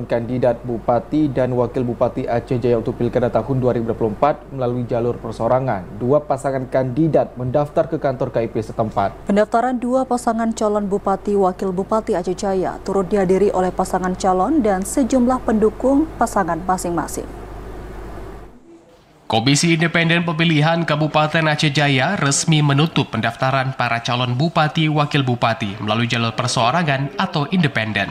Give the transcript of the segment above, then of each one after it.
calon kandidat Bupati dan Wakil Bupati Aceh Jaya untuk Pilkada tahun 2024 melalui jalur perseorangan. Dua pasangan kandidat mendaftar ke kantor KIP setempat. Pendaftaran dua pasangan calon Bupati Wakil Bupati Aceh Jaya turut dihadiri oleh pasangan calon dan sejumlah pendukung pasangan masing-masing. Komisi Independen Pemilihan Kabupaten Aceh Jaya resmi menutup pendaftaran para calon Bupati Wakil Bupati melalui jalur perseorangan atau independen.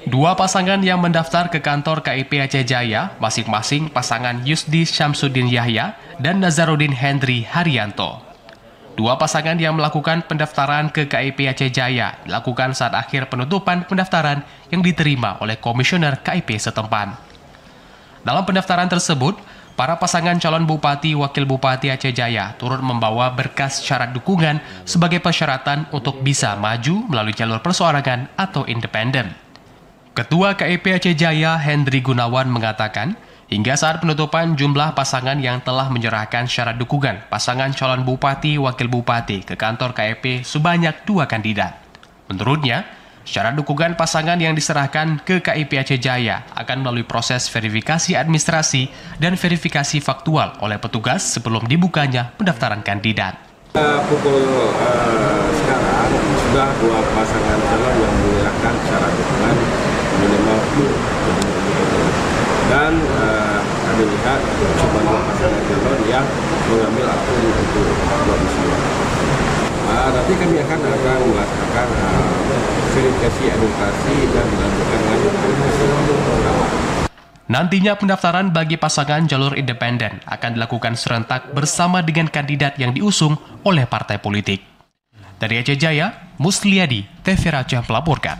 Dua pasangan yang mendaftar ke kantor KIP Aceh Jaya, masing-masing pasangan Yusdi Syamsuddin Yahya dan Nazaruddin Hendri Haryanto. Dua pasangan yang melakukan pendaftaran ke KIP Aceh Jaya dilakukan saat akhir penutupan pendaftaran yang diterima oleh Komisioner KIP setempat. Dalam pendaftaran tersebut, para pasangan calon Bupati Wakil Bupati Aceh Jaya turut membawa berkas syarat dukungan sebagai persyaratan untuk bisa maju melalui jalur perseorangan atau independen. Ketua KIP Aceh Jaya Hendri Gunawan mengatakan, hingga saat penutupan jumlah pasangan yang telah menyerahkan syarat dukungan pasangan calon Bupati Wakil Bupati ke kantor KIP sebanyak 2 kandidat. Menurutnya, syarat dukungan pasangan yang diserahkan ke KIP Aceh Jaya akan melalui proses verifikasi administrasi dan verifikasi faktual oleh petugas sebelum dibukanya pendaftaran kandidat. Pukul sekarang sudah 2 pasangan calon yang menyerahkan syarat dukungan minimal dan kami lihat cuma 2 pasangan calon yang mengambil akun untuk domisi. Nanti kami akan melakukan verifikasi administrasi dan dilanjutkan dengan verifikasi. Nantinya pendaftaran bagi pasangan jalur independen akan dilakukan serentak bersama dengan kandidat yang diusung oleh partai politik. Dari Aceh Jaya, Musliadi, TV Aceh melaporkan.